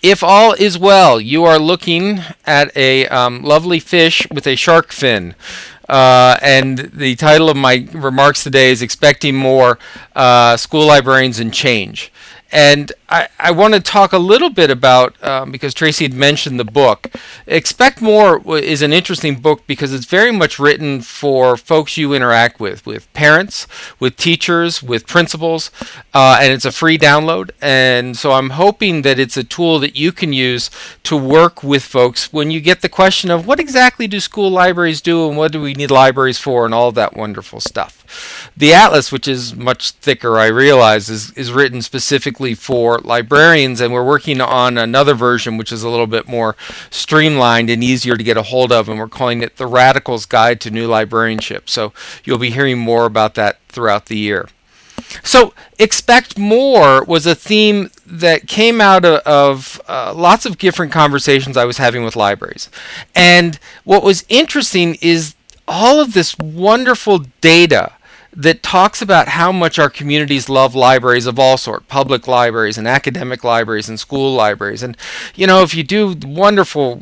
If all is well, you are looking at a lovely fish with a shark fin. And the title of my remarks today is Expecting More, School Librarians and Change. And I want to talk a little bit about, because Tracy had mentioned the book. Expect More is an interesting book because it's very much written for folks you interact with parents, with teachers, with principals, and it's a free download. And so I'm hoping that it's a tool that you can use to work with folks when you get the question of what exactly do school libraries do and what do we need libraries for and all that wonderful stuff. The atlas, which is much thicker, I realize, is written specifically for librarians, and we're working on another version which is a little bit more streamlined and easier to get a hold of, and we're calling it The Radical's Guide to New Librarianship. So you'll be hearing more about that throughout the year. So expect more was a theme that came out of lots of different conversations I was having with libraries. And what was interesting is all of this wonderful data that talks about how much our communities love libraries of all sorts, public libraries and academic libraries and school libraries. And, if you do wonderful,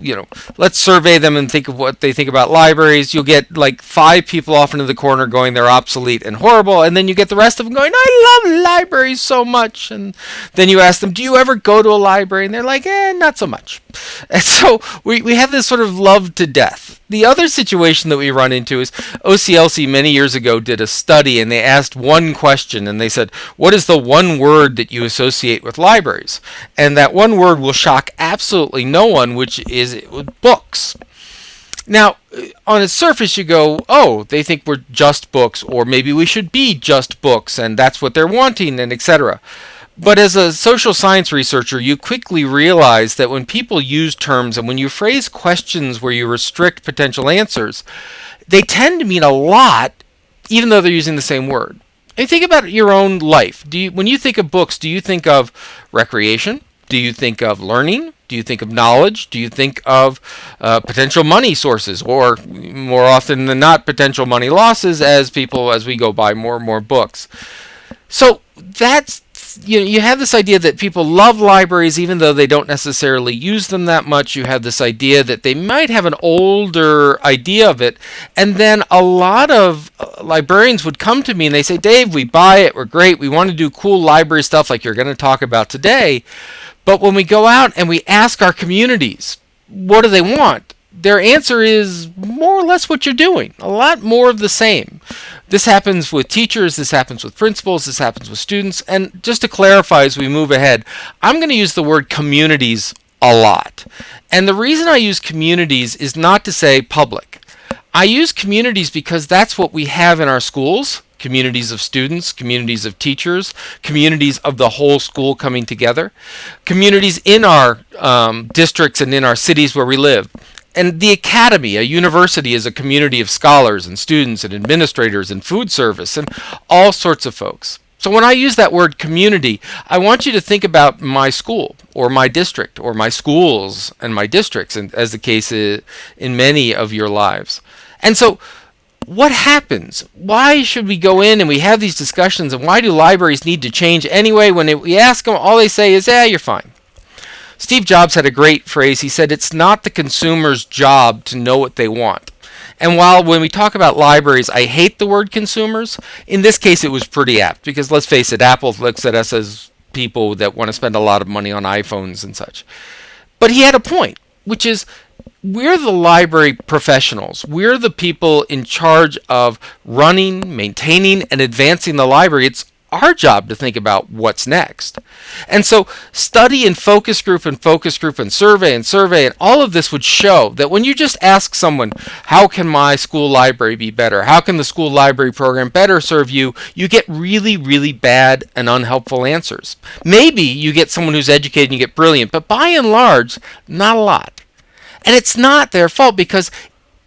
let's survey them and think of what they think about libraries, you'll get like 5 people off into the corner going they're obsolete and horrible, and then you get the rest of them going, I love libraries so much. And then you ask them, do you ever go to a library? And they're like, not so much. And so we have this sort of love to death. The other situation that we run into is OCLC many years ago did a study, and they asked one question, and they said, what is the one word that you associate with libraries? And that one word will shock absolutely no one, which is books. Now, on its surface you go, oh, they think we're just books, or maybe we should be just books, and that's what they're wanting, and etc. But as a social science researcher, you quickly realize that when people use terms and when you phrase questions where you restrict potential answers, they tend to mean a lot, even though they're using the same word. And think about your own life. When you think of books, do you think of recreation? Do you think of learning? Do you think of knowledge? Do you think of potential money sources, or more often than not, potential money losses as we go buy more and more books? So that's you have this idea that people love libraries even though they don't necessarily use them that much. You have this idea that they might have an older idea of it. And then a lot of librarians would come to me and they say, Dave, we buy it, we're great, we want to do cool library stuff like you're going to talk about today. But when we go out and we ask our communities, what do they want? Their answer is more or less what you're doing, a lot more of the same. This happens with teachers, this happens with principals, this happens with students. And just to clarify as we move ahead, I'm going to use the word communities a lot. And the reason I use communities is not to say public. I use communities because that's what we have in our schools. Communities of students, communities of teachers, communities of the whole school coming together, communities in our districts and in our cities where we live. And the academy, a university, is a community of scholars and students and administrators and food service and all sorts of folks. So when I use that word community, I want you to think about my school or my district or my schools and my districts, and as the case is in many of your lives. And so what happens? Why should we go in and we have these discussions, and why do libraries need to change anyway? When we ask them, all they say is, you're fine. Steve Jobs had a great phrase. He said, it's not the consumer's job to know what they want. And while when we talk about libraries, I hate the word consumers, in this case it was pretty apt, because let's face it, Apple looks at us as people that want to spend a lot of money on iPhones and such. But he had a point, which is we're the library professionals. We're the people in charge of running, maintaining, and advancing the library. It's our job to think about what's next. And so study and focus group and survey and all of this would show that when you just ask someone, how can my school library be better? How can the school library program better serve you? You get really, really bad and unhelpful answers. Maybe you get someone who's educated and you get brilliant, but by and large, not a lot. And it's not their fault because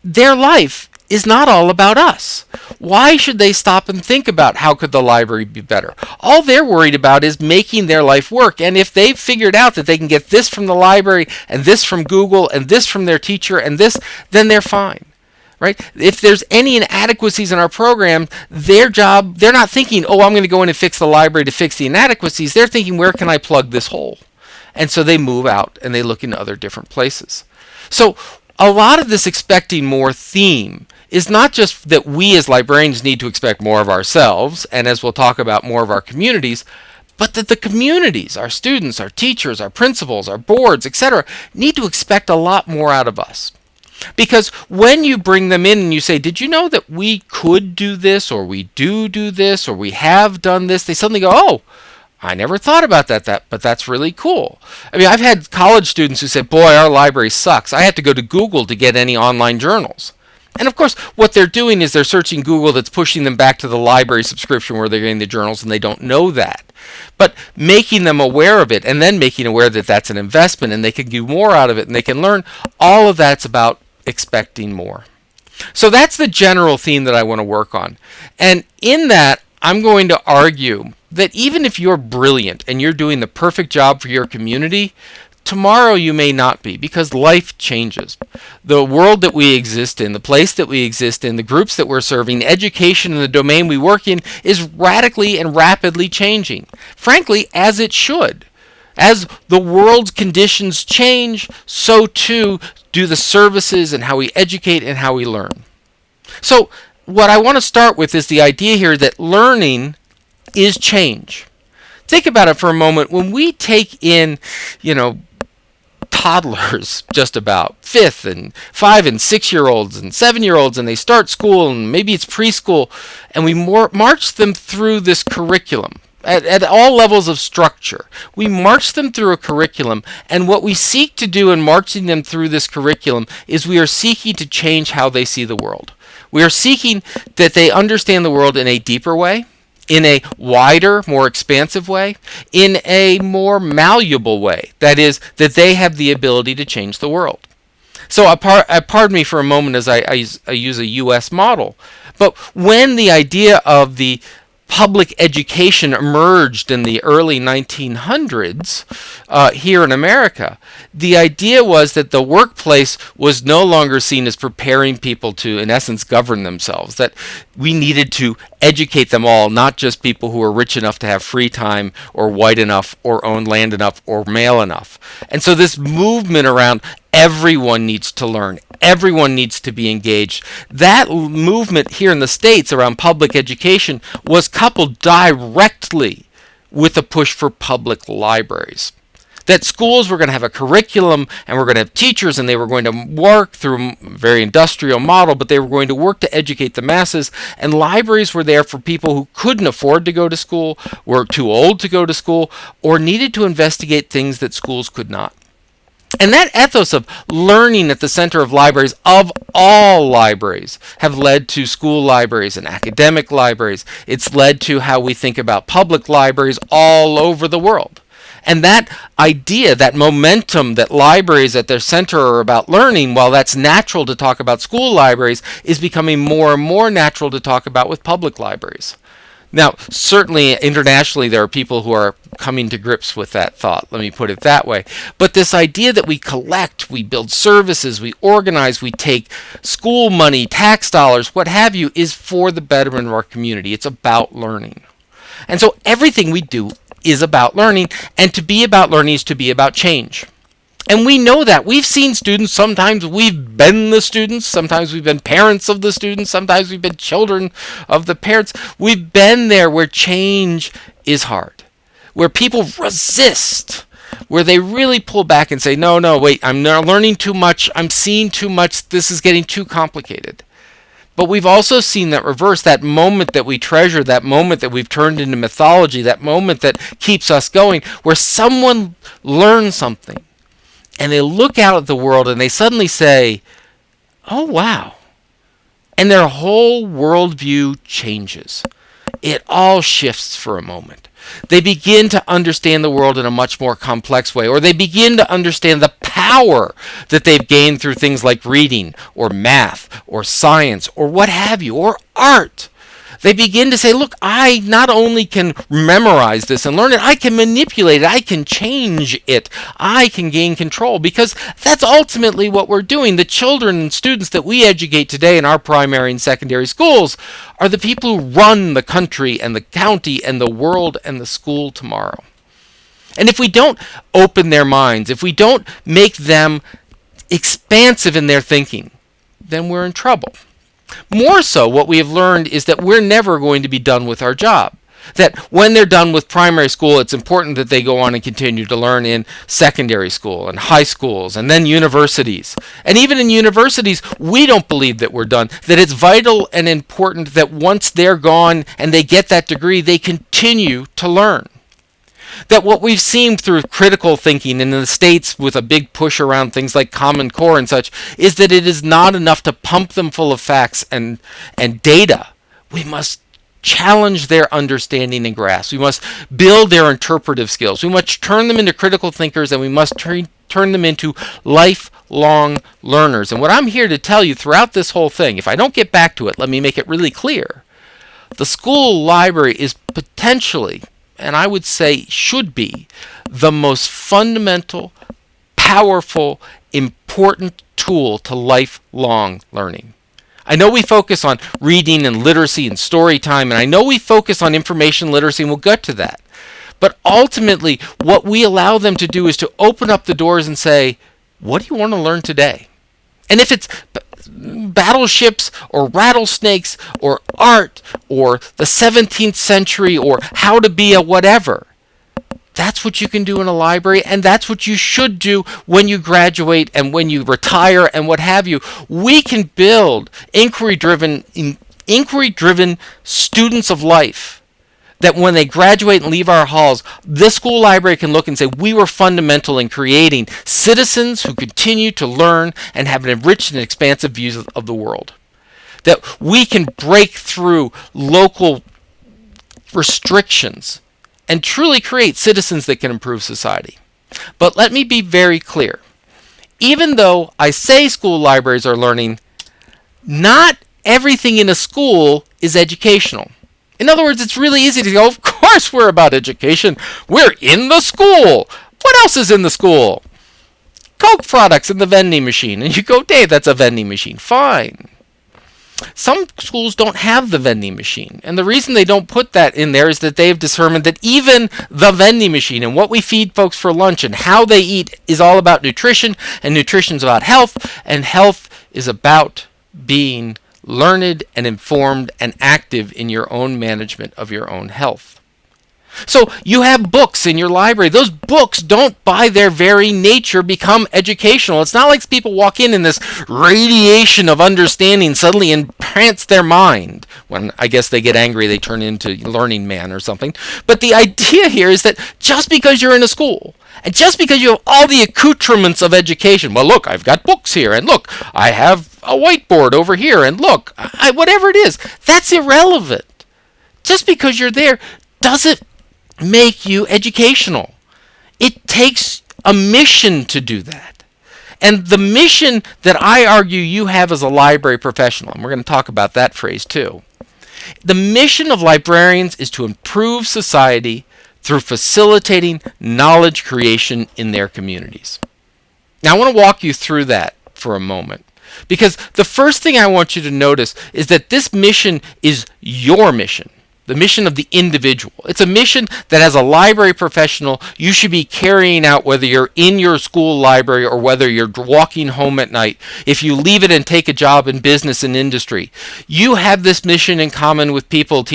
their life is not all about us. Why should they stop and think about how could the library be better? All they're worried about is making their life work. And if they've figured out that they can get this from the library and this from Google and this from their teacher and this, then they're fine. Right? If there's any inadequacies in our program, their job, they're not thinking, I'm going to go in and fix the library to fix the inadequacies. They're thinking, where can I plug this hole? And so they move out and they look in other different places. So a lot of this expecting more theme is not just that we as librarians need to expect more of ourselves, and as we'll talk about, more of our communities, but that the communities, our students, our teachers, our principals, our boards, etc., need to expect a lot more out of us. Because when you bring them in and you say, did you know that we could do this, or we do this, or we have done this, they suddenly go, oh, I never thought about that, but that's really cool. I mean, I've had college students who said, boy, our library sucks. I had to go to Google to get any online journals. And of course, what they're doing is they're searching Google that's pushing them back to the library subscription where they're getting the journals, and they don't know that. But making them aware of it, and then making aware that that's an investment and they can do more out of it and they can learn, all of that's about expecting more. So that's the general theme that I want to work on. And in that, I'm going to argue that even if you're brilliant and you're doing the perfect job for your community, tomorrow you may not be, because life changes. The world that we exist in, the place that we exist in, the groups that we're serving, education in the domain we work in is radically and rapidly changing. Frankly, as it should. As the world's conditions change, so too do the services and how we educate and how we learn. So what I want to start with is the idea here that learning is change. Think about it for a moment. When we take in, toddlers, just about 5th and 5 and 6-year-olds and 7-year-olds, and they start school, and maybe it's preschool, and we march them through this curriculum at all levels of structure. We march them through a curriculum, and what we seek to do in marching them through this curriculum is we are seeking to change how they see the world. We are seeking that they understand the world in a deeper way, in a wider, more expansive way, in a more malleable way. That is, that they have the ability to change the world. So pardon me for a moment as I use a U.S. model, but when the idea of the public education emerged in the early 1900s here in America, the idea was that the workplace was no longer seen as preparing people to, in essence, govern themselves, that we needed to educate them all, not just people who were rich enough to have free time or white enough or own land enough or male enough. And so this movement around everyone needs to learn, everyone needs to be engaged, that movement here in the States around public education was coupled directly with a push for public libraries. That schools were going to have a curriculum and were going to have teachers, and they were going to work through a very industrial model, but they were going to work to educate the masses, and libraries were there for people who couldn't afford to go to school, were too old to go to school, or needed to investigate things that schools could not. And that ethos of learning at the center of libraries, of all libraries, have led to school libraries and academic libraries. It's led to how we think about public libraries all over the world. And that idea, that momentum that libraries at their center are about learning, while that's natural to talk about school libraries, is becoming more and more natural to talk about with public libraries. Now, certainly internationally there are people who are coming to grips with that thought, let me put it that way. But this idea that we collect, we build services, we organize, we take school money, tax dollars, what have you, is for the betterment of our community. It's about learning. And so everything we do is about learning, and to be about learning is to be about change. And we know that. We've seen students, sometimes we've been the students, sometimes we've been parents of the students, sometimes we've been children of the parents. We've been there where change is hard, where people resist, where they really pull back and say, no, wait, I'm not learning too much, I'm seeing too much, this is getting too complicated. But we've also seen that reverse, that moment that we treasure, that moment that we've turned into mythology, that moment that keeps us going, where someone learns something and they look out at the world and they suddenly say, oh, wow. And their whole worldview changes. It all shifts for a moment. They begin to understand the world in a much more complex way, or they begin to understand the power that they've gained through things like reading, or math, or science, or what have you, or art. They begin to say, look, I not only can memorize this and learn it, I can manipulate it, I can change it, I can gain control, because that's ultimately what we're doing. The children and students that we educate today in our primary and secondary schools are the people who run the country and the county and the world and the school tomorrow. And if we don't open their minds, if we don't make them expansive in their thinking, then we're in trouble. More so, what we have learned is that we're never going to be done with our job. That when they're done with primary school, it's important that they go on and continue to learn in secondary school and high schools and then universities. And even in universities, we don't believe that we're done, that it's vital and important that once they're gone and they get that degree, they continue to learn. That what we've seen through critical thinking in the States with a big push around things like Common Core and such is that it is not enough to pump them full of facts and data. We must challenge their understanding and grasp. We must build their interpretive skills. We must turn them into critical thinkers, and we must turn them into lifelong learners. And what I'm here to tell you throughout this whole thing, if I don't get back to it, let me make it really clear. The school library is potentially, and I would say should be, the most fundamental, powerful, important tool to lifelong learning. I know we focus on reading and literacy and story time, and I know we focus on information literacy, and we'll get to that. But ultimately, what we allow them to do is to open up the doors and say, what do you want to learn today? And if it's battleships or rattlesnakes or art or the 17th century or how to be a whatever, that's what you can do in a library, and that's what you should do when you graduate and when you retire and what have you. We can build inquiry-driven students of life that when they graduate and leave our halls, this school library can look and say, we were fundamental in creating citizens who continue to learn and have an enriched and expansive view of the world. That we can break through local restrictions and truly create citizens that can improve society. But let me be very clear. Even though I say school libraries are learning, not everything in a school is educational. In other words, it's really easy to go, of course we're about education. We're in the school. What else is in the school? Coke products in the vending machine. And you go, Dave, that's a vending machine. Fine. Some schools don't have the vending machine, and the reason they don't put that in there is that they've determined that even the vending machine and what we feed folks for lunch and how they eat is all about nutrition, and nutrition is about health, and health is about being learned and informed and active in your own management of your own health. So you have books in your library. Those books don't by their very nature become educational. It's not like people walk in this radiation of understanding suddenly entrance their mind. When I guess they get angry, they turn into Learning Man or something. But the idea here is that just because you're in a school, and just because you have all the accoutrements of education, well, look, I've got books here, and look, I have a whiteboard over here, and look, whatever it is, that's irrelevant. Just because you're there doesn't make you educational. It takes a mission to do that. And the mission that I argue you have as a library professional, and we're going to talk about that phrase too, the mission of librarians is to improve society through facilitating knowledge creation in their communities. Now I want to walk you through that for a moment, because the first thing I want you to notice is that this mission is your mission. The mission of the individual. It's a mission that as a library professional you should be carrying out whether you're in your school library or whether you're walking home at night. If you leave it and take a job in business and industry, you have this mission in common with people,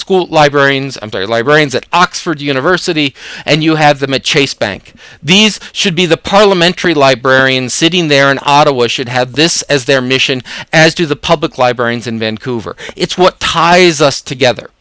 librarians at Oxford University, and you have them at Chase Bank. These should be the parliamentary librarians sitting there in Ottawa should have this as their mission, as do the public librarians in Vancouver. It's what ties us together.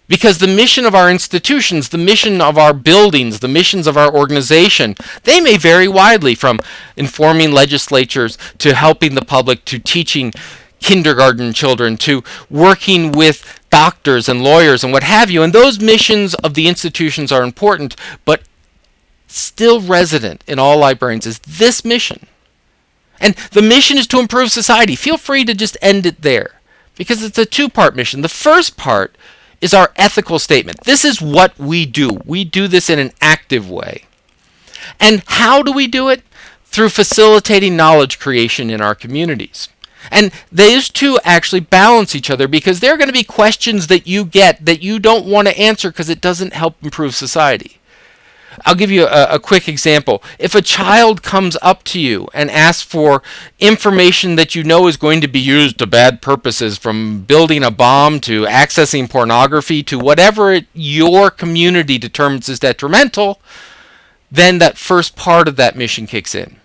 Because the mission of our institutions, the mission of our buildings, the missions of our organization, they may vary widely, from informing legislatures to helping the public to teaching kindergarten children to working with doctors and lawyers and what have you. And those missions of the institutions are important, but still resident in all librarians is this mission. And the mission is to improve society. Feel free to just end it there, because it's a two-part mission. The first part is our ethical statement. This is what we do. We do this in an active way. And how do we do it? Through facilitating knowledge creation in our communities. And those two actually balance each other, because there are going to be questions that you get that you don't want to answer because it doesn't help improve society. I'll give you a quick example. If a child comes up to you and asks for information that you know is going to be used to bad purposes, from building a bomb to accessing pornography to whatever your community determines is detrimental, then that first part of that mission kicks in.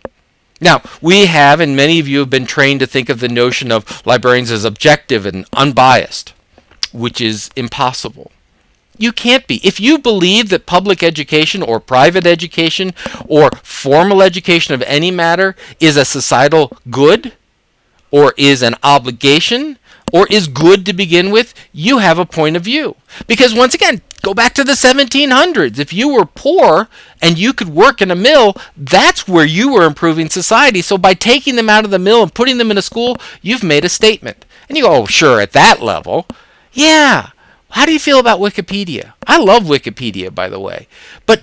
Now, we have, and many of you have been trained to think of the notion of librarians as objective and unbiased, which is impossible. You can't be. If you believe that public education or private education or formal education of any matter is a societal good or is an obligation or is good to begin with, you have a point of view. Because once again, go back to the 1700s. If you were poor and you could work in a mill, that's where you were improving society. So by taking them out of the mill and putting them in a school, you've made a statement. And you go, oh, sure, at that level. Yeah. How do you feel about Wikipedia? I love Wikipedia, by the way. But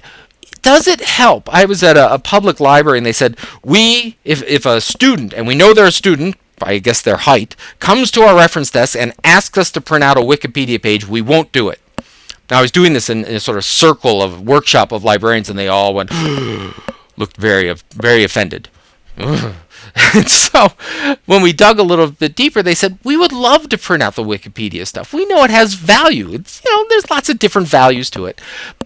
does it help? I was at a public library and they said, if a student, and we know they're a student, I guess their height, comes to our reference desk and asks us to print out a Wikipedia page, we won't do it. Now, I was doing this in a sort of circle of workshop of librarians, and they all went, looked very, very offended. And so when we dug a little bit deeper, they said, we would love to print out the Wikipedia stuff. We know it has value. It's, there's lots of different values to it.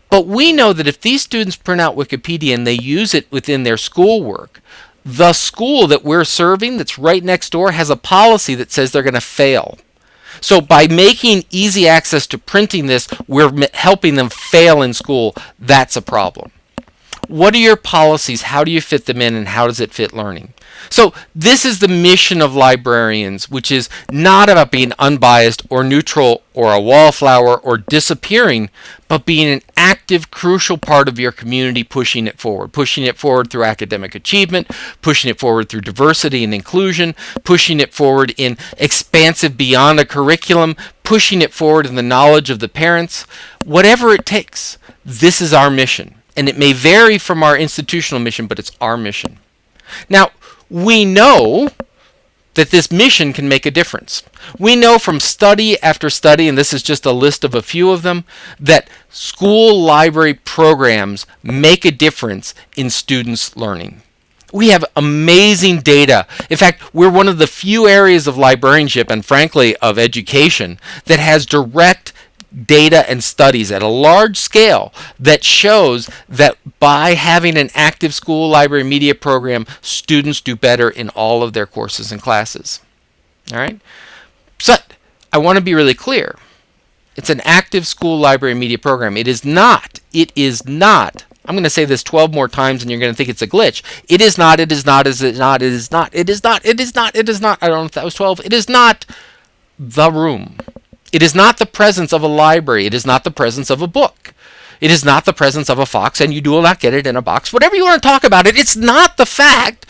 But we know that if these students print out Wikipedia and they use it within their schoolwork, the school that we're serving that's right next door has a policy that says they're going to fail. So by making easy access to printing this, we're helping them fail in school. That's a problem. What are your policies? How do you fit them in, and how does it fit learning? So this is the mission of librarians, which is not about being unbiased or neutral or a wallflower or disappearing, but being an active, crucial part of your community, pushing it forward through academic achievement, pushing it forward through diversity and inclusion, pushing it forward in expansive beyond a curriculum, pushing it forward in the knowledge of the parents, whatever it takes. This is our mission. And it may vary from our institutional mission, but it's our mission. Now, we know that this mission can make a difference. We know from study after study, and this is just a list of a few of them, that school library programs make a difference in students' learning. We have amazing data. In fact, we're one of the few areas of librarianship and frankly of education that has direct data and studies at a large scale that shows that by having an active school library media program, students do better in all of their courses and classes. All right? So I want to be really clear. It's an active school library media program. It is not. I'm going to say this 12 more times and you're going to think it's a glitch. It is not. I don't know if that was 12. It is not the room. It is not the presence of a library. It is not the presence of a book. It is not the presence of a fox, and you do not get it in a box. Whatever you want to talk about it, it's not the fact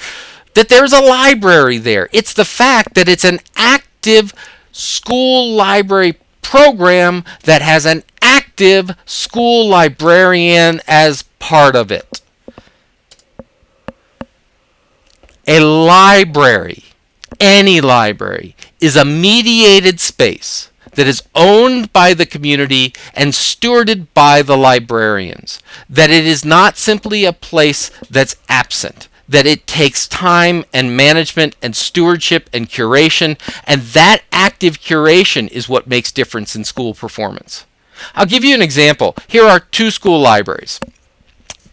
that there's a library there. It's the fact that it's an active school library program that has an active school librarian as part of it. A library, any library, is a mediated space that is owned by the community and stewarded by the librarians. That it is not simply a place that's absent. That it takes time and management and stewardship and curation, and that active curation is what makes difference in school performance. I'll give you an example. Here are two school libraries.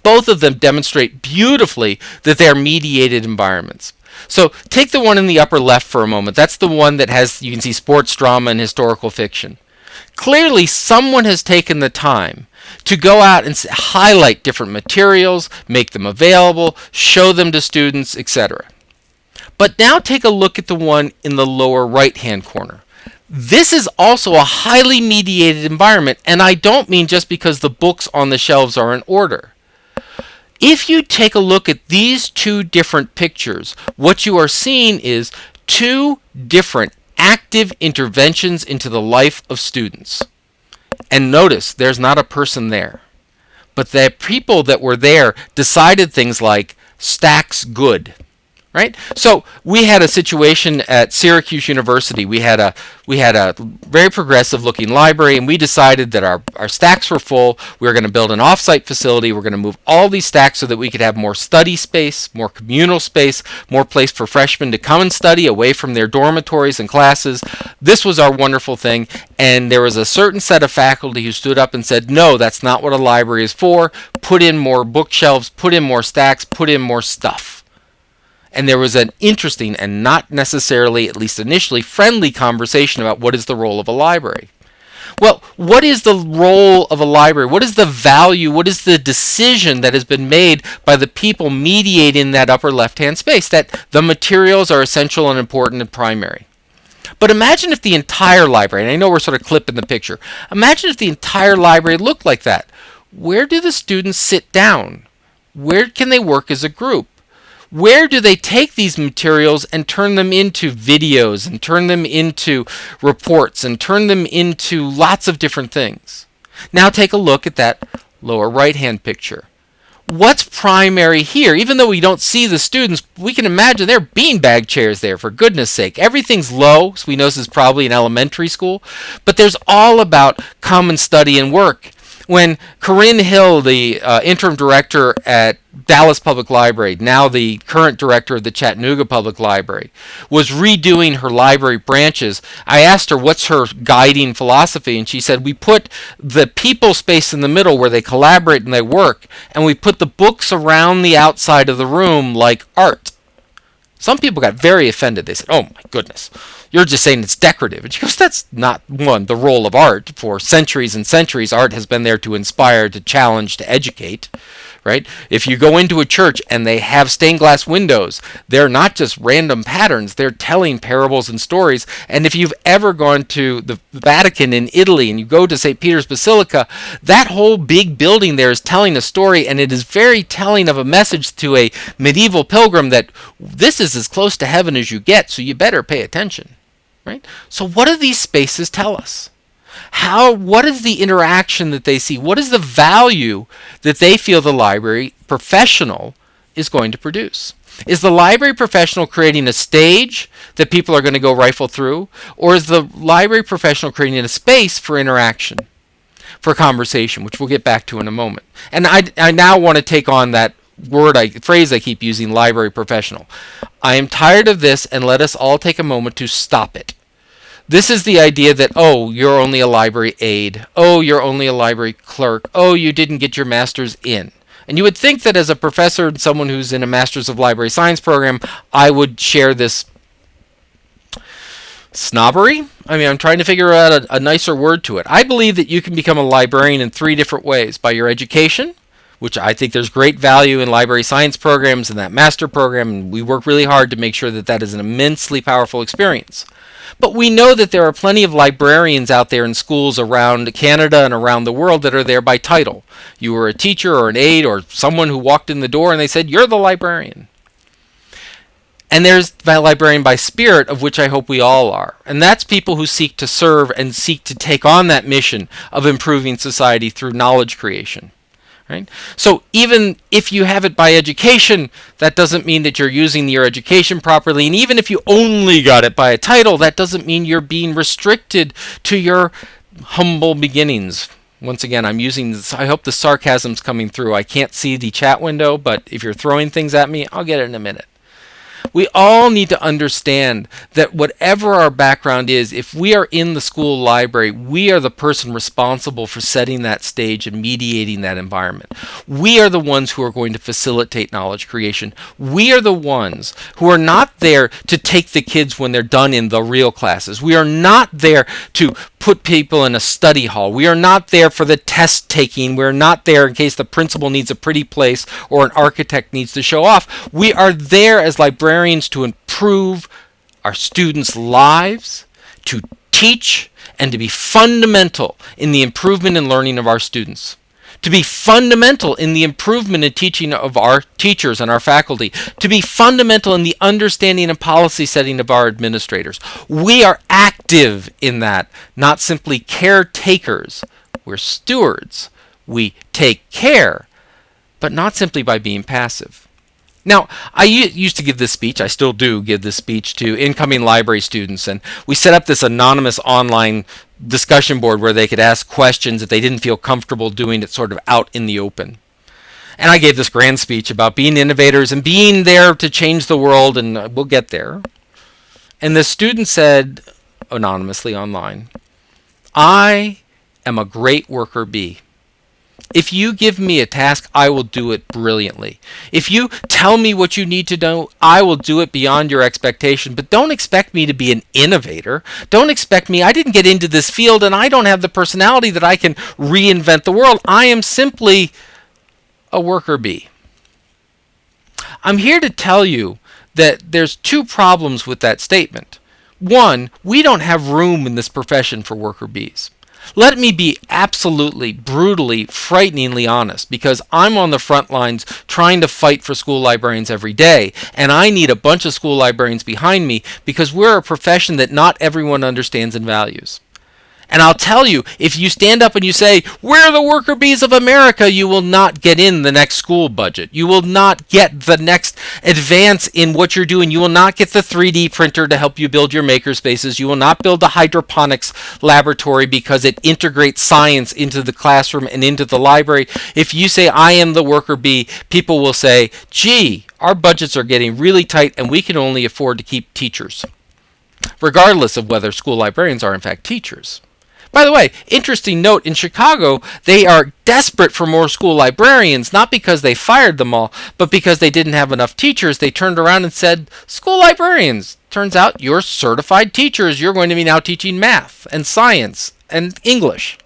Both of them demonstrate beautifully that they are mediated environments. So take the one in the upper left for a moment. That's the one that has, you can see sports drama and historical fiction. Clearly, someone has taken the time to go out and highlight different materials, make them available, show them to students, etc. But now take a look at the one in the lower right-hand corner. This is also a highly mediated environment, and I don't mean just because the books on the shelves are in order. If you take a look at these two different pictures, what you are seeing is two different active interventions into the life of students. And notice, there's not a person there. But the people that were there decided things like, stacks good. right? So we had a situation at Syracuse University. We had a very progressive looking library, and we decided that our stacks were full. We were going to build an offsite facility. We're going to move all these stacks so that we could have more study space, more communal space, more place for freshmen to come and study away from their dormitories and classes. This was our wonderful thing, and there was a certain set of faculty who stood up and said, no, that's not what a library is for. Put in more bookshelves, put in more stacks, put in more stuff. And there was an interesting and not necessarily, at least initially, friendly conversation about what is the role of a library. Well, what is the role of a library? What is the value? What is the decision that has been made by the people mediating that upper left-hand space, that the materials are essential and important and primary? But imagine if the entire library, and I know we're sort of clipping the picture, imagine if the entire library looked like that. Where do the students sit down? Where can they work as a group? Where do they take these materials and turn them into videos and turn them into reports and turn them into lots of different things? Now take a look at that lower right-hand picture. What's primary here? Even though we don't see the students, we can imagine there are beanbag chairs there, for goodness sake. Everything's low, so we know this is probably an elementary school, but there's all about come and study and work. When Corinne Hill, the interim director at Dallas Public Library, now the current director of the Chattanooga Public Library, was redoing her library branches, I asked her what's her guiding philosophy, and she said, we put the people space in the middle where they collaborate and they work, and we put the books around the outside of the room like art. Some people got very offended. They said, oh my goodness, you're just saying it's decorative. And she goes, that's not, one, the role of art. For centuries and centuries, art has been there to inspire, to challenge, to educate, right? If you go into a church and they have stained glass windows, they're not just random patterns, they're telling parables and stories. And if you've ever gone to the Vatican in Italy and you go to St. Peter's Basilica, that whole big building there is telling a story, and it is very telling of a message to a medieval pilgrim that this is as close to heaven as you get, so you better pay attention. Right? So what do these spaces tell us? What is the interaction that they see? What is the value that they feel the library professional is going to produce? Is the library professional creating a stage that people are going to go rifle through? Or is the library professional creating a space for interaction, for conversation, which we'll get back to in a moment? And I now want to take on that phrase I keep using, library professional. I am tired of this, and let us all take a moment to stop it. This is the idea that, oh, you're only a library aide. Oh, you're only a library clerk. Oh, you didn't get your master's in. And you would think that as a professor and someone who's in a Master's of Library Science program, I would share this snobbery. I mean, I'm trying to figure out a nicer word to it. I believe that you can become a librarian in 3 different ways: by your education, which I think there's great value in library science programs and that master program, and we work really hard to make sure that that is an immensely powerful experience. But we know that there are plenty of librarians out there in schools around Canada and around the world that are there by title. You were a teacher or an aide or someone who walked in the door and they said, you're the librarian. And there's the librarian by spirit, of which I hope we all are. And that's people who seek to serve and seek to take on that mission of improving society through knowledge creation. Right? So even if you have it by education, that doesn't mean that you're using your education properly. And even if you only got it by a title, that doesn't mean you're being restricted to your humble beginnings. Once again, I'm using this, I hope the sarcasm's coming through. I can't see the chat window, but if you're throwing things at me, I'll get it in a minute. We all need to understand that whatever our background is, if we are in the school library, we are the person responsible for setting that stage and mediating that environment. We are the ones who are going to facilitate knowledge creation. We are the ones who are not there to take the kids when they're done in the real classes. We are not there to put people in a study hall. We are not there for the test taking. We're not there in case the principal needs a pretty place or an architect needs to show off. We are there as librarians to improve our students' lives, to teach, and to be fundamental in the improvement and learning of our students. To be fundamental in the improvement and teaching of our teachers and our faculty. To be fundamental in the understanding and policy setting of our administrators. We are active in that, not simply caretakers. We're stewards. We take care, but not simply by being passive. Now, I used to give this speech, I still do give this speech to incoming library students, and we set up this anonymous online discussion board where they could ask questions if they didn't feel comfortable doing it sort of out in the open. And I gave this grand speech about being innovators and being there to change the world, and we'll get there. And the student said, anonymously online, "I am a great worker bee. If you give me a task, I will do it brilliantly. If you tell me what you need to know, I will do it beyond your expectation. But don't expect me to be an innovator. Don't expect me. I didn't get into this field and I don't have the personality that I can reinvent the world. I am simply a worker bee." I'm here to tell you that there's two problems with that statement. One, we don't have room in this profession for worker bees. Let me be absolutely, brutally, frighteningly honest, because I'm on the front lines trying to fight for school librarians every day, and I need a bunch of school librarians behind me because we're a profession that not everyone understands and values. And I'll tell you, if you stand up and you say, "We're the worker bees of America," you will not get in the next school budget. You will not get the next advance in what you're doing. You will not get the 3D printer to help you build your makerspaces. You will not build the hydroponics laboratory because it integrates science into the classroom and into the library. If you say, "I am the worker bee," people will say, "Gee, our budgets are getting really tight and we can only afford to keep teachers," regardless of whether school librarians are in fact teachers. By the way, interesting note, in Chicago, they are desperate for more school librarians, not because they fired them all, but because they didn't have enough teachers. They turned around and said, "School librarians, turns out you're certified teachers. You're going to be now teaching math and science and English."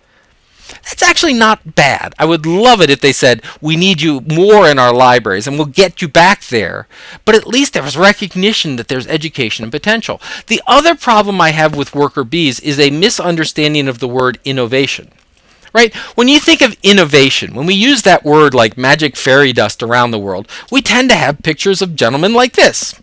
That's actually not bad. I would love it if they said, "We need you more in our libraries and we'll get you back there." But at least there was recognition that there's education and potential. The other problem I have with worker bees is a misunderstanding of the word innovation. Right? When you think of innovation, when we use that word like magic fairy dust around the world, we tend to have pictures of gentlemen like this.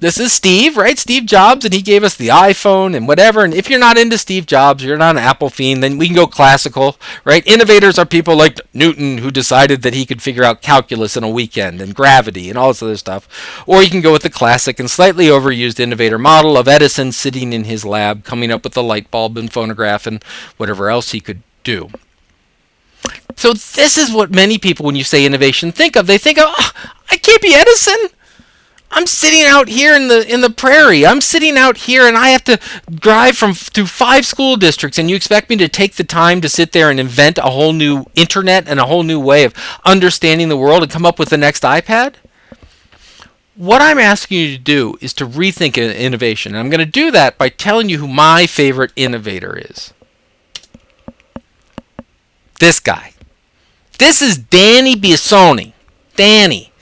This is Steve, right? Steve Jobs, and he gave us the iPhone and whatever. And if you're not into Steve Jobs, you're not an Apple fiend, then we can go classical, right? Innovators are people like Newton, who decided that he could figure out calculus in a weekend and gravity and all this other stuff. Or you can go with the classic and slightly overused innovator model of Edison sitting in his lab, coming up with the light bulb and phonograph and whatever else he could do. So this is what many people, when you say innovation, think of. They think of, "Oh, I can't be Edison. I'm sitting out here in the prairie. I'm sitting out here and I have to drive through 5 school districts, and you expect me to take the time to sit there and invent a whole new internet and a whole new way of understanding the world and come up with the next iPad?" What I'm asking you to do is to rethink innovation. And I'm going to do that by telling you who my favorite innovator is. This guy. This is Danny Biasoni. Danny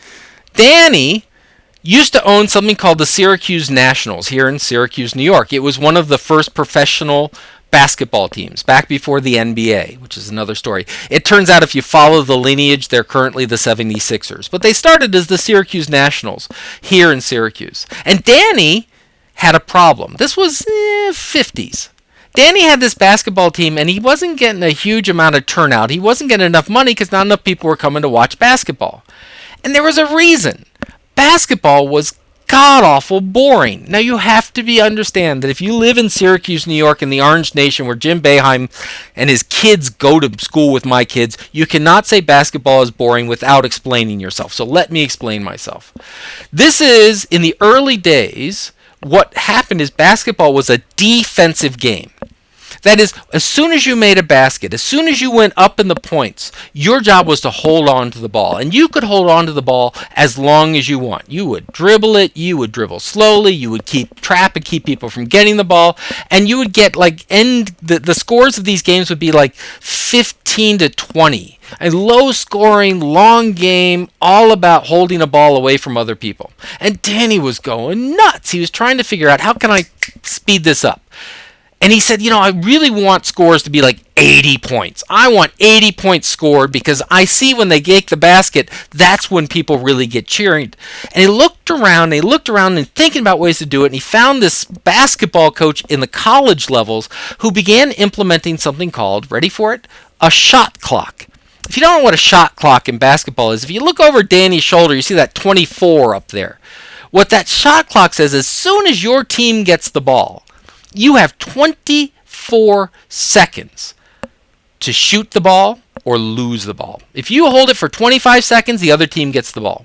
used to own something called the Syracuse Nationals here in Syracuse, New York. It was one of the first professional basketball teams back before the NBA, which is another story. It turns out if you follow the lineage, they're currently the 76ers. But they started as the Syracuse Nationals here in Syracuse. And Danny had a problem. This was 50s. Danny had this basketball team, and he wasn't getting a huge amount of turnout. He wasn't getting enough money because not enough people were coming to watch basketball. And there was a reason. Basketball was god-awful boring. Now, you have to understand that if you live in Syracuse, New York, in the Orange Nation, where Jim Boeheim and his kids go to school with my kids, you cannot say basketball is boring without explaining yourself. So let me explain myself. This is, in the early days, what happened is basketball was a defensive game. That is, as soon as you made a basket, as soon as you went up in the points, your job was to hold on to the ball. And you could hold on to the ball as long as you want. You would dribble it, you would dribble slowly, you would keep trap and keep people from getting the ball, and you would get the scores of these games would be like 15 to 20. A low scoring, long game, all about holding a ball away from other people. And Danny was going nuts. He was trying to figure out, how can I speed this up? And he said, I really want scores to be like 80 points. I want 80 points scored because I see when they get the basket, that's when people really get cheering. And he looked around and thinking about ways to do it, and he found this basketball coach in the college levels who began implementing something called, ready for it, a shot clock. If you don't know what a shot clock in basketball is, if you look over Danny's shoulder, you see that 24 up there. What that shot clock says, as soon as your team gets the ball, you have 24 seconds to shoot the ball or lose the ball. If you hold it for 25 seconds, the other team gets the ball.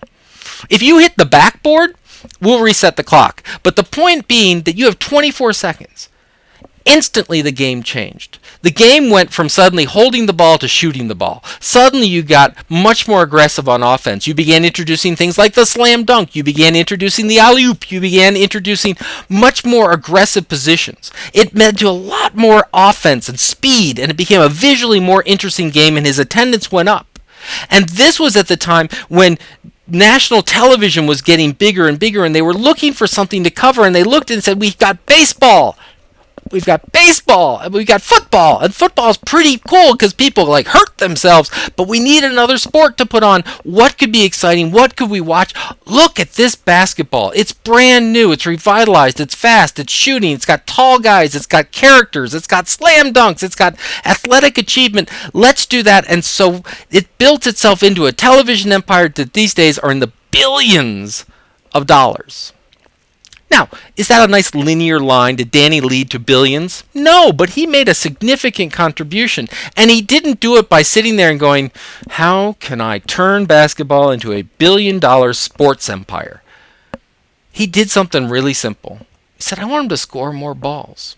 If you hit the backboard, we'll reset the clock. But the point being that you have 24 seconds. Instantly the game changed. The game went from suddenly holding the ball to shooting the ball. Suddenly you got much more aggressive on offense. You began introducing things like the slam dunk. You began introducing the alley-oop. You began introducing much more aggressive positions. It led to a lot more offense and speed, and it became a visually more interesting game, and his attendance went up. And this was at the time when national television was getting bigger and bigger, and they were looking for something to cover, and they looked and said, we've got baseball. We've got baseball, and we've got football, and football's pretty cool because people like hurt themselves, but we need another sport to put on. What could be exciting? What could we watch? Look at this basketball. It's brand new. It's revitalized. It's fast. It's shooting. It's got tall guys. It's got characters. It's got slam dunks. It's got athletic achievement. Let's do that. And so it built itself into a television empire that these days are in the billions of dollars. Now, is that a nice linear line? Did Danny lead to billions? No, but he made a significant contribution. And he didn't do it by sitting there and going, how can I turn basketball into a billion-dollar sports empire? He did something really simple. He said, I want him to score more balls.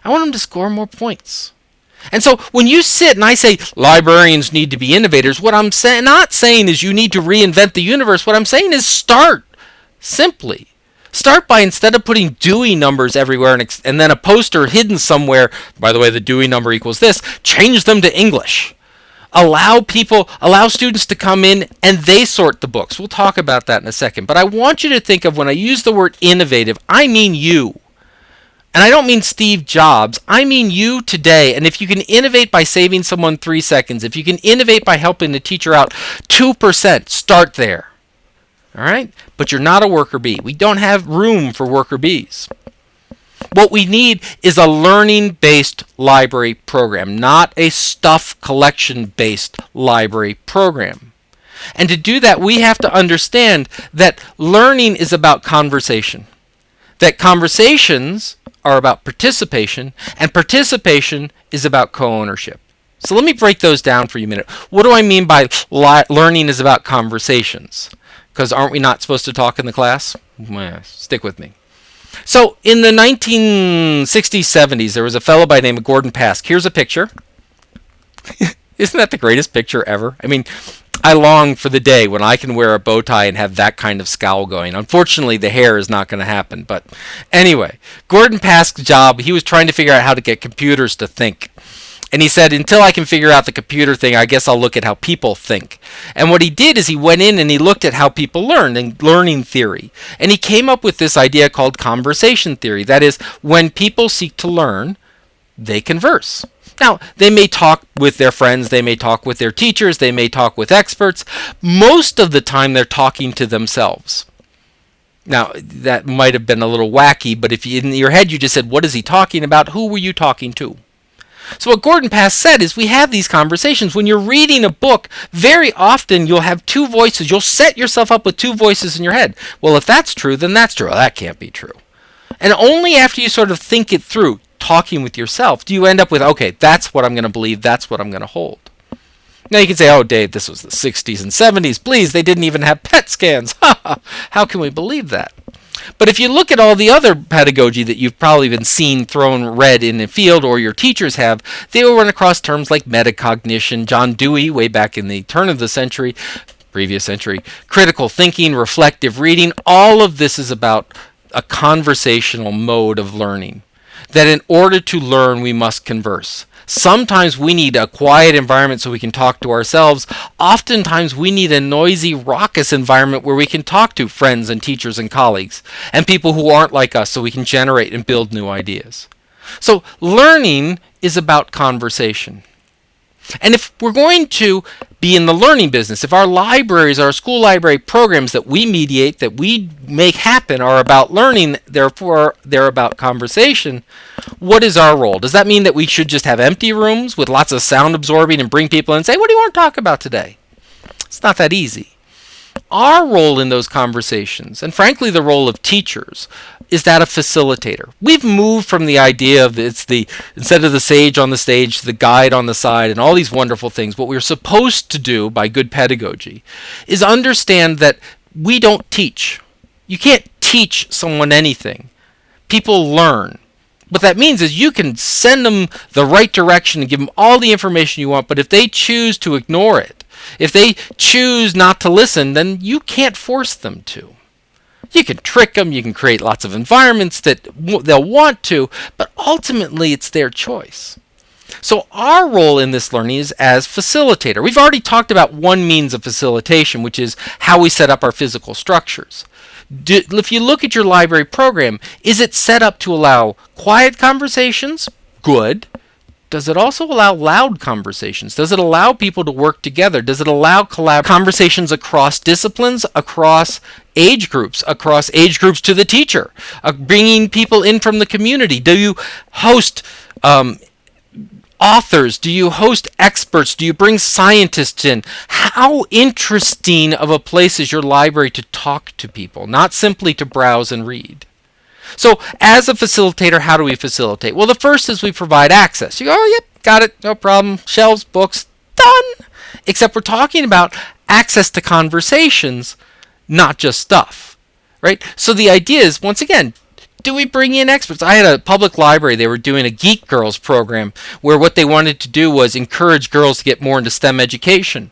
I want him to score more points. And so when you sit and I say librarians need to be innovators, what I'm not saying is you need to reinvent the universe. What I'm saying is start simply. Start by, instead of putting Dewey numbers everywhere and then a poster hidden somewhere, by the way, the Dewey number equals this, change them to English. Allow students to come in and they sort the books. We'll talk about that in a second. But I want you to think of, when I use the word innovative, I mean you. And I don't mean Steve Jobs. I mean you today. And if you can innovate by saving someone 3 seconds, if you can innovate by helping the teacher out 2%, start there. All right? But you're not a worker bee. We don't have room for worker bees. What we need is a learning-based library program, not a stuff collection-based library program. And to do that, we have to understand that learning is about conversation, that conversations are about participation, and participation is about co-ownership. So let me break those down for you a minute. What do I mean by learning is about conversations? Because aren't we not supposed to talk in the class? Well, stick with me. So in the 1960s, 70s, there was a fellow by the name of Gordon Pask. Here's a picture. Isn't that the greatest picture ever? I mean, I long for the day when I can wear a bow tie and have that kind of scowl going. Unfortunately, the hair is not going to happen. But anyway, Gordon Pask's job, he was trying to figure out how to get computers to think. And he said, until I can figure out the computer thing, I guess I'll look at how people think. And what he did is he went in and he looked at how people learn and learning theory. And he came up with this idea called conversation theory. That is, when people seek to learn, they converse. Now, they may talk with their friends, they may talk with their teachers, they may talk with experts. Most of the time, they're talking to themselves. Now, that might have been a little wacky, but if in your head you just said, what is he talking about? Who were you talking to? So what Gordon Pask said is we have these conversations. When you're reading a book, very often you'll have two voices. You'll set yourself up with two voices in your head. Well, if that's true, then that's true. Well, that can't be true. And only after you sort of think it through, talking with yourself, do you end up with, okay, that's what I'm going to believe, that's what I'm going to hold. Now you can say, oh, Dave, this was the 60s and 70s. Please, they didn't even have PET scans. How can we believe that? But if you look at all the other pedagogy that you've probably been seen read in the field, or your teachers have, they will run across terms like metacognition, John Dewey, way back in the turn of the century, previous century, critical thinking, reflective reading. All of this is about a conversational mode of learning. That in order to learn, we must converse. Sometimes we need a quiet environment so we can talk to ourselves. Oftentimes we need a noisy, raucous environment where we can talk to friends and teachers and colleagues and people who aren't like us so we can generate and build new ideas. So learning is about conversation. And if we're going to be in the learning business, if our libraries, our school library programs that we mediate, that we make happen are about learning, therefore they're about conversation, what is our role? Does that mean that we should just have empty rooms with lots of sound absorbing and bring people in and say, what do you want to talk about today? It's not that easy. Our role in those conversations, and frankly the role of teachers, is that of facilitator. We've moved from the idea of instead of the sage on the stage, the guide on the side, and all these wonderful things. What we're supposed to do by good pedagogy is understand that we don't teach. You can't teach someone anything. People learn. What that means is you can send them the right direction and give them all the information you want, but if they choose to ignore it, if they choose not to listen, then you can't force them to. You can trick them, you can create lots of environments that they'll want to, but ultimately it's their choice. So our role in this learning is as facilitator. We've already talked about one means of facilitation, which is how we set up our physical structures. If you look at your library program, is it set up to allow quiet conversations? Good. Does it also allow loud conversations? Does it allow people to work together? Does it allow conversations across disciplines, across age groups to the teacher, bringing people in from the community? Do you host authors? Do you host experts? Do you bring scientists in? How interesting of a place is your library to talk to people, not simply to browse and read? So as a facilitator, how do we facilitate? Well, the first is we provide access. You go, oh, yep, got it, no problem. Shelves, books, done. Except we're talking about access to conversations, not just stuff, right? So the idea is, once again, do we bring in experts? I had a public library. They were doing a Geek Girls program where what they wanted to do was encourage girls to get more into STEM education.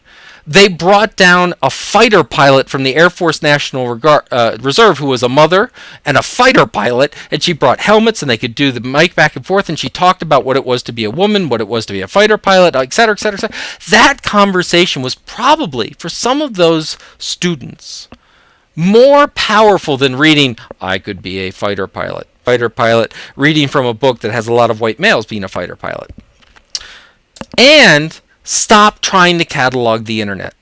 They brought down a fighter pilot from the Air Force National Reserve who was a mother and a fighter pilot, and she brought helmets and they could do the mic back and forth, and she talked about what it was to be a woman, what it was to be a fighter pilot, et cetera, et cetera, et cetera. That conversation was probably, for some of those students, more powerful than reading, I could be a fighter pilot. Fighter pilot, reading from a book that has a lot of white males being a fighter pilot. And stop trying to catalog the internet.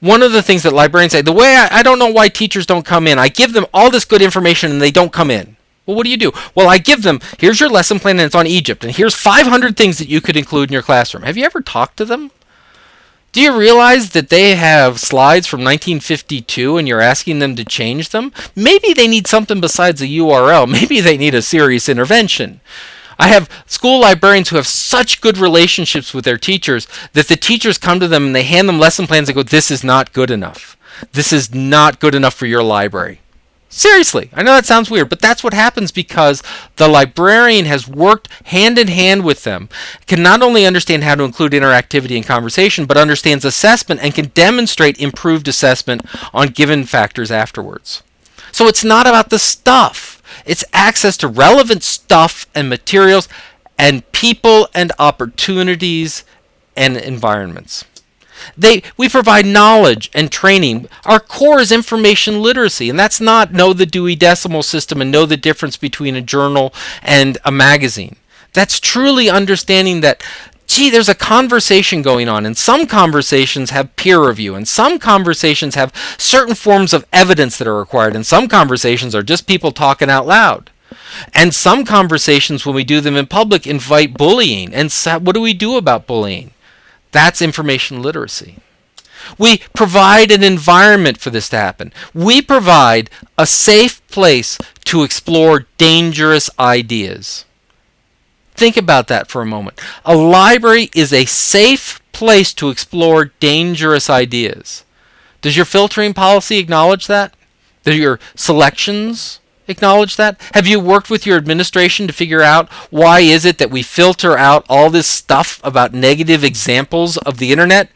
One of the things that librarians say, I don't know why teachers don't come in. I give them all this good information and they don't come in. Well, what do? Well, I give them, here's your lesson plan and it's on Egypt, and here's 500 things that you could include in your classroom. Have you ever talked to them? Do you realize that they have slides from 1952 and you're asking them to change them? Maybe they need something besides a URL. Maybe they need a serious intervention. I have school librarians who have such good relationships with their teachers that the teachers come to them and they hand them lesson plans and go, this is not good enough. This is not good enough for your library. Seriously, I know that sounds weird, but that's what happens because the librarian has worked hand in hand with them, can not only understand how to include interactivity and conversation, but understands assessment and can demonstrate improved assessment on given factors afterwards. So it's not about the stuff. It's access to relevant stuff and materials and people and opportunities and environments. We provide knowledge and training. Our core is information literacy, and that's not know the Dewey Decimal System and know the difference between a journal and a magazine. That's truly understanding that, there's a conversation going on, and some conversations have peer review, and some conversations have certain forms of evidence that are required, and some conversations are just people talking out loud. And some conversations, when we do them in public, invite bullying. And what do we do about bullying? That's information literacy. We provide an environment for this to happen. We provide a safe place to explore dangerous ideas. Think about that for a moment. A library is a safe place to explore dangerous ideas. Does your filtering policy acknowledge that? Do your selections acknowledge that? Have you worked with your administration to figure out why is it that we filter out all this stuff about negative examples of the internet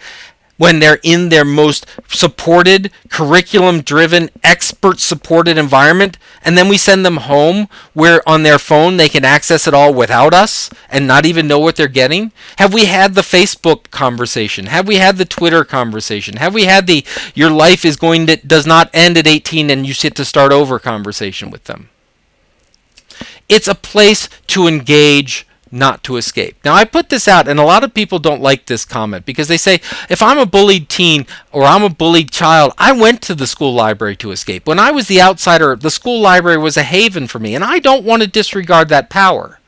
when they're in their most supported, curriculum-driven, expert-supported environment, and then we send them home where on their phone they can access it all without us and not even know what they're getting? Have we had the Facebook conversation? Have we had the Twitter conversation? Have we had the your life does not end at 18 and you get to start over conversation with them? It's a place to engage not to escape. Now, I put this out, and a lot of people don't like this comment because they say, if I'm a bullied teen or I'm a bullied child, I went to the school library to escape. When I was the outsider, the school library was a haven for me, and I don't want to disregard that power.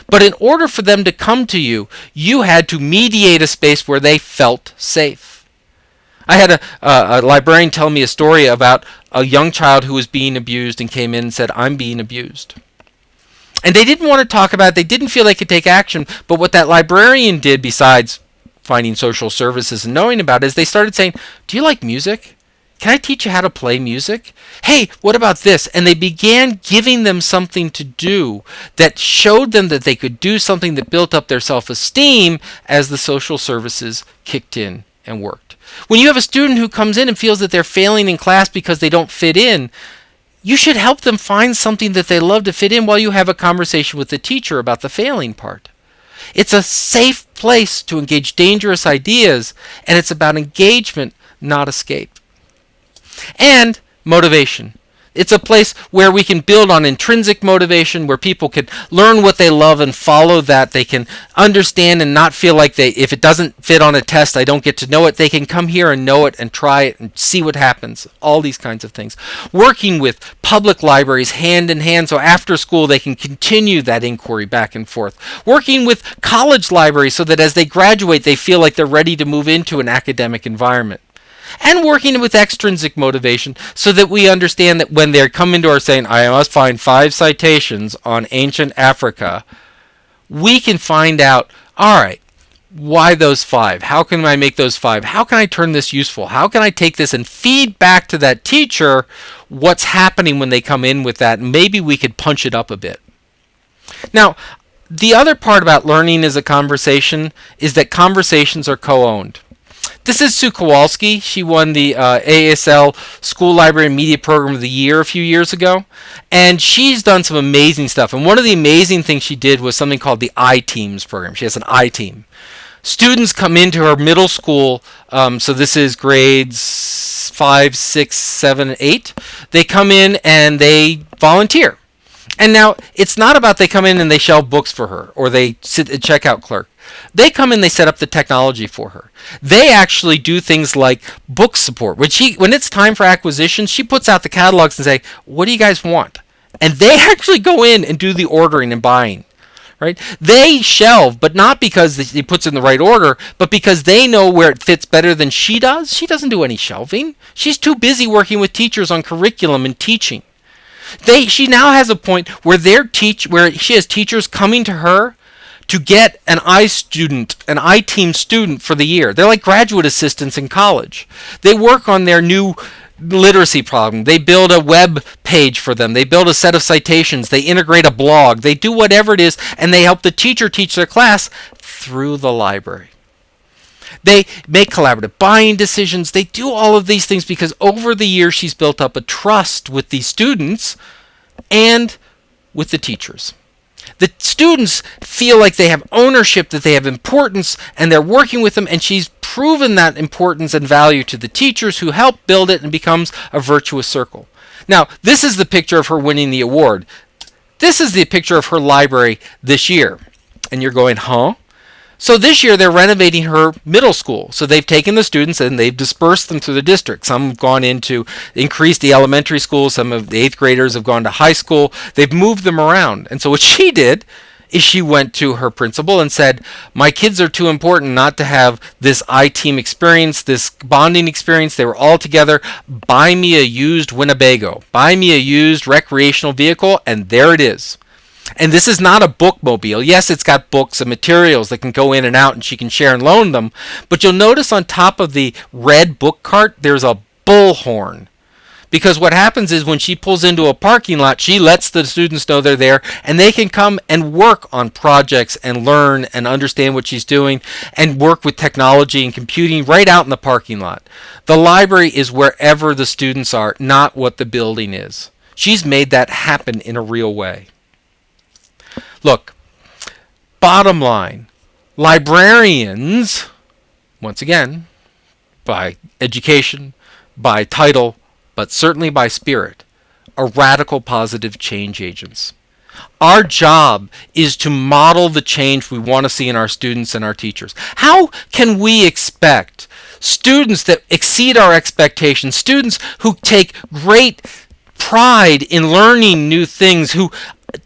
But in order for them to come to you, you had to mediate a space where they felt safe. I had a librarian tell me a story about a young child who was being abused and came in and said, I'm being abused. And they didn't want to talk about it. They didn't feel they could take action. But what that librarian did, besides finding social services and knowing about it, is they started saying, do you like music? Can I teach you how to play music? Hey, what about this? And they began giving them something to do that showed them that they could do something that built up their self-esteem as the social services kicked in and worked. When you have a student who comes in and feels that they're failing in class because they don't fit in, you should help them find something that they love to fit in while you have a conversation with the teacher about the failing part. It's a safe place to engage dangerous ideas, and it's about engagement, not escape. And motivation. It's a place where we can build on intrinsic motivation, where people can learn what they love and follow that. They can understand and not feel like if it doesn't fit on a test, I don't get to know it. They can come here and know it and try it and see what happens. All these kinds of things. Working with public libraries hand in hand, so after school they can continue that inquiry back and forth. Working with college libraries so that as they graduate they feel like they're ready to move into an academic environment. And working with extrinsic motivation so that we understand that when they come into our saying, I must find 5 citations on ancient Africa, we can find out, all right, why those 5? How can I make those 5? How can I turn this useful? How can I take this and feed back to that teacher what's happening when they come in with that? Maybe we could punch it up a bit. Now, the other part about learning as a conversation is that conversations are co-owned. This is Sue Kowalski. She won the ASL School Library Media Program of the Year a few years ago. And she's done some amazing stuff. And one of the amazing things she did was something called the I-Teams program. She has an I-Team. Students come into her middle school, so this is grades 5, 6, 7, 8. They come in and they volunteer. And now, it's not about they come in and they shelve books for her, or they sit a checkout clerk. They come in, they set up the technology for her. They actually do things like book support. When it's time for acquisitions, she puts out the catalogs and say, what do you guys want? And they actually go in and do the ordering and buying. Right? They shelve, but not because he puts it in the right order, but because they know where it fits better than she does. She doesn't do any shelving. She's too busy working with teachers on curriculum and teaching. She now has a point where she has teachers coming to her to get an I-Team student for the year. They're like graduate assistants in college. They work on their new literacy problem. They build a web page for them. They build a set of citations. They integrate a blog. They do whatever it is, and they help the teacher teach their class through the library. They make collaborative buying decisions. They do all of these things because over the years she's built up a trust with the students and with the teachers. The students feel like they have ownership, that they have importance, and they're working with them, and she's proven that importance and value to the teachers who help build it, and becomes a virtuous circle. Now, this is the picture of her winning the award. This is the picture of her library this year. And you're going, huh? So this year they're renovating her middle school. So they've taken the students and they've dispersed them through the district. Some have gone into increase the elementary school. Some of the 8th graders have gone to high school. They've moved them around. And so what she did is she went to her principal and said, my kids are too important not to have this I-Team experience, this bonding experience. They were all together. Buy me a used Winnebago. Buy me a used recreational vehicle. And there it is. And this is not a bookmobile. Yes, it's got books and materials that can go in and out and she can share and loan them. But you'll notice on top of the red book cart, there's a bullhorn. Because what happens is when she pulls into a parking lot, she lets the students know they're there and they can come and work on projects and learn and understand what she's doing and work with technology and computing right out in the parking lot. The library is wherever the students are, not what the building is. She's made that happen in a real way. Look, bottom line, librarians, once again, by education, by title, but certainly by spirit, are radical positive change agents. Our job is to model the change we want to see in our students and our teachers. How can we expect students that exceed our expectations, students who take great pride in learning new things, who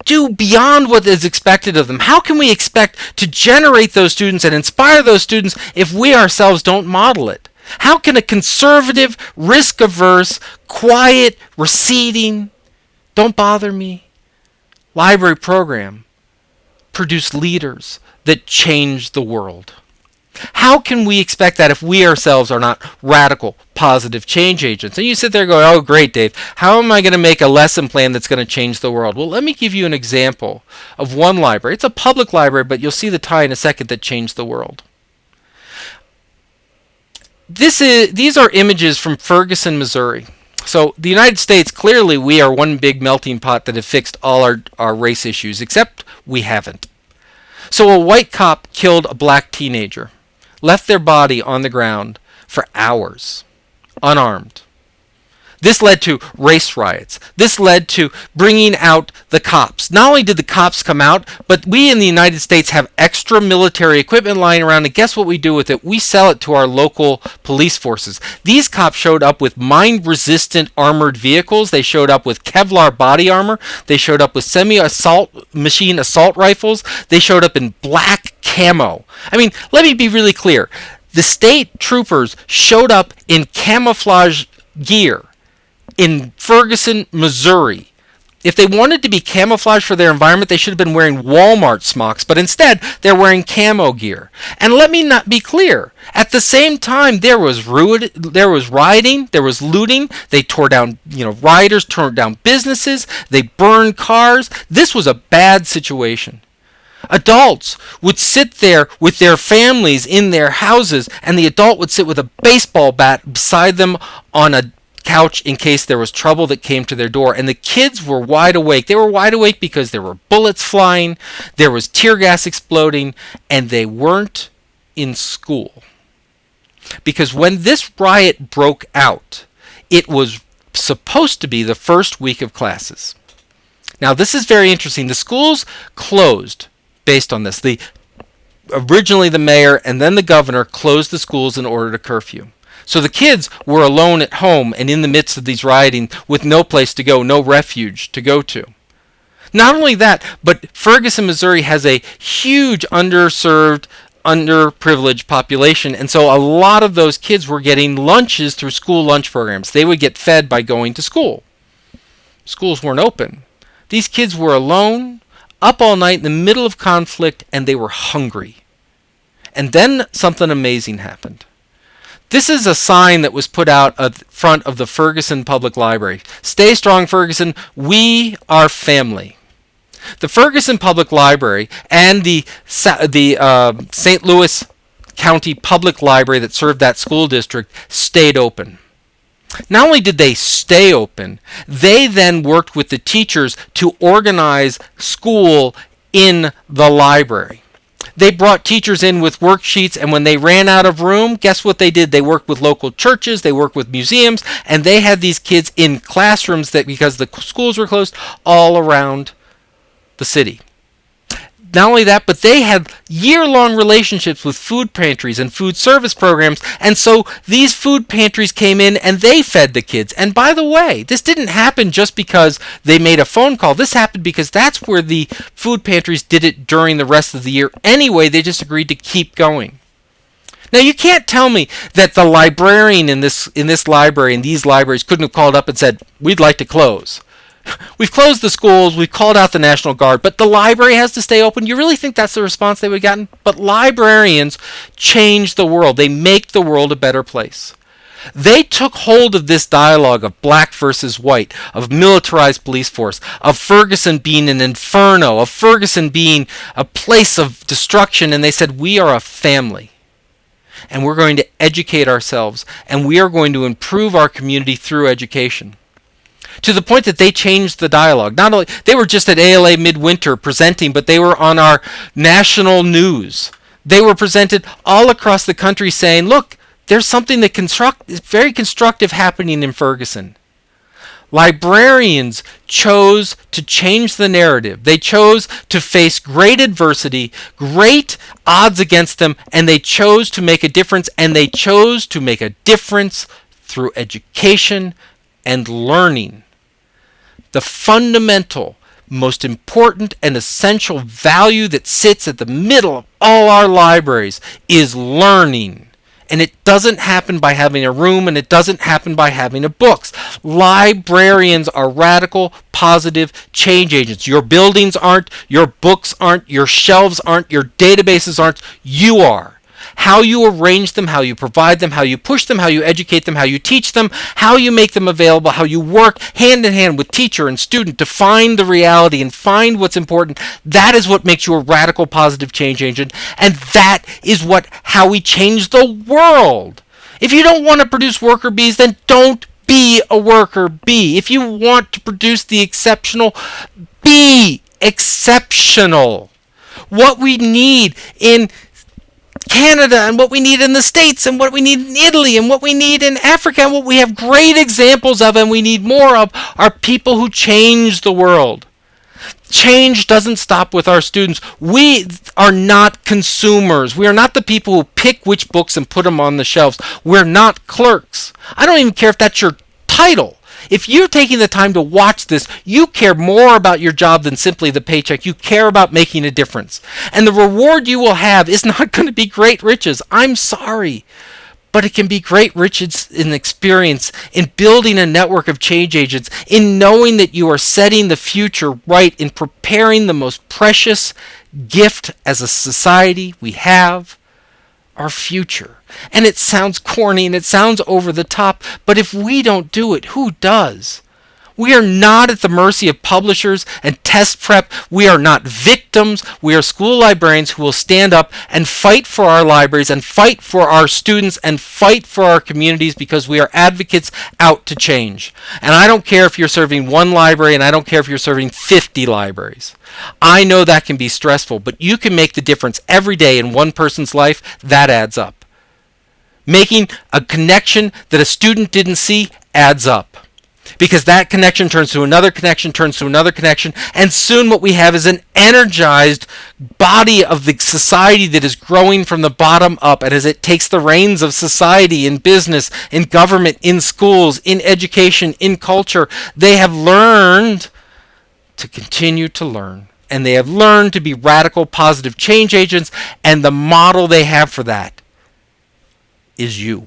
do beyond what is expected of them? How can we expect to generate those students and inspire those students if we ourselves don't model it? How can a conservative, risk-averse, quiet, receding, don't bother me library program produce leaders that change the world? How can we expect that if we ourselves are not radical, positive change agents? And you sit there going, oh, great, Dave. How am I going to make a lesson plan that's going to change the world? Well, let me give you an example of one library. It's a public library, but you'll see the tie in a second that changed the world. These are images from Ferguson, Missouri. So the United States, clearly we are one big melting pot that have fixed all our race issues, except we haven't. So a white cop killed a black teenager, left their body on the ground for hours, unarmed. This led to race riots. This led to bringing out the cops. Not only did the cops come out, but we in the United States have extra military equipment lying around, and guess what we do with it? We sell it to our local police forces. These cops showed up with mine-resistant armored vehicles. They showed up with Kevlar body armor. They showed up with semi-assault machine assault rifles. They showed up in black camo. I mean, let me be really clear. The state troopers showed up in camouflage gear in Ferguson, Missouri. If they wanted to be camouflaged for their environment, they should have been wearing Walmart smocks, but instead they're wearing camo gear. And let me not be clear. At the same time, there was rioting, there was looting. They tore down, rioters tore down businesses. They burned cars. This was a bad situation. Adults would sit there with their families in their houses, and the adult would sit with a baseball bat beside them on a couch in case there was trouble that came to their door. And the kids were wide awake. They were wide awake because there were bullets flying, there was tear gas exploding, and they weren't in school. Because when this riot broke out, it was supposed to be the first week of classes. Now, this is very interesting. The schools closed based on this. Originally the mayor and then the governor closed the schools in order to curfew. So the kids were alone at home and in the midst of these rioting with no place to go, no refuge to go to. Not only that, but Ferguson, Missouri has a huge underserved, underprivileged population, and so a lot of those kids were getting lunches through school lunch programs. They would get fed by going to school. Schools weren't open. These kids were alone, up all night in the middle of conflict, and they were hungry. And then something amazing happened. This is a sign that was put out at front of the Ferguson Public Library. Stay strong, Ferguson. We are family. The Ferguson Public Library and the St. Louis County Public Library that served that school district stayed open. Not only did they stay open, they then worked with the teachers to organize school in the library. They brought teachers in with worksheets, and when they ran out of room, guess what they did? They worked with local churches, they worked with museums, and they had these kids in classrooms that, because the schools were closed, all around the city. Not only that, but they had year-long relationships with food pantries and food service programs, and so these food pantries came in and they fed the kids. And by the way, this didn't happen just because they made a phone call. This happened because that's where the food pantries did it during the rest of the year anyway. They just agreed to keep going. Now, you can't tell me that the librarian in this library, in these libraries, couldn't have called up and said, we'd like to close. We've closed the schools, we've called out the National Guard, but the library has to stay open. You really think that's the response they would have gotten? But librarians change the world. They make the world a better place. They took hold of this dialogue of black versus white, of militarized police force, of Ferguson being an inferno, of Ferguson being a place of destruction, and they said, we are a family. And we're going to educate ourselves, and we are going to improve our community through education. To the point that they changed the dialogue. Not only they were just at ALA Midwinter presenting, but they were on our national news. They were presented all across the country saying, look, there's something that is very constructive happening in Ferguson. Librarians chose to change the narrative. They chose to face great adversity, great odds against them, and they chose to make a difference, and they chose to make a difference through education and learning. The fundamental, most important and essential value that sits at the middle of all our libraries is learning. And it doesn't happen by having a room, and it doesn't happen by having a books. Librarians are radical, positive change agents. Your buildings aren't, your books aren't, your shelves aren't, your databases aren't. You are. How you arrange them, how you provide them, how you push them, how you educate them, how you teach them, how you make them available, how you work hand in hand with teacher and student to find the reality and find what's important. That is what makes you a radical positive change agent, and that is how we change the world. If you don't want to produce worker bees, then don't be a worker bee. If you want to produce the exceptional, be exceptional. What we need in Canada, and what we need in the States, and what we need in Italy, and what we need in Africa, and what we have great examples of and we need more of, are people who change the world. Change doesn't stop with our students. We are not consumers. We are not the people who pick which books and put them on the shelves. We're not clerks. I don't even care if that's your title. If you're taking the time to watch this, you care more about your job than simply the paycheck. You care about making a difference. And the reward you will have is not going to be great riches. I'm sorry. But it can be great riches in experience, in building a network of change agents, in knowing that you are setting the future right, in preparing the most precious gift as a society we have, our future. And it sounds corny and it sounds over the top, but if we don't do it, who does? We are not at the mercy of publishers and test prep. We are not victims. We are school librarians who will stand up and fight for our libraries and fight for our students and fight for our communities, because we are advocates out to change. And I don't care if you're serving one library, and I don't care if you're serving 50 libraries. I know that can be stressful, but you can make the difference every day in one person's life. That adds up. Making a connection that a student didn't see adds up. Because that connection turns to another connection, turns to another connection, and soon what we have is an energized body of the society that is growing from the bottom up. And as it takes the reins of society, in business, in government, in schools, in education, in culture, they have learned to continue to learn. And they have learned to be radical, positive change agents, and the model they have for that is you.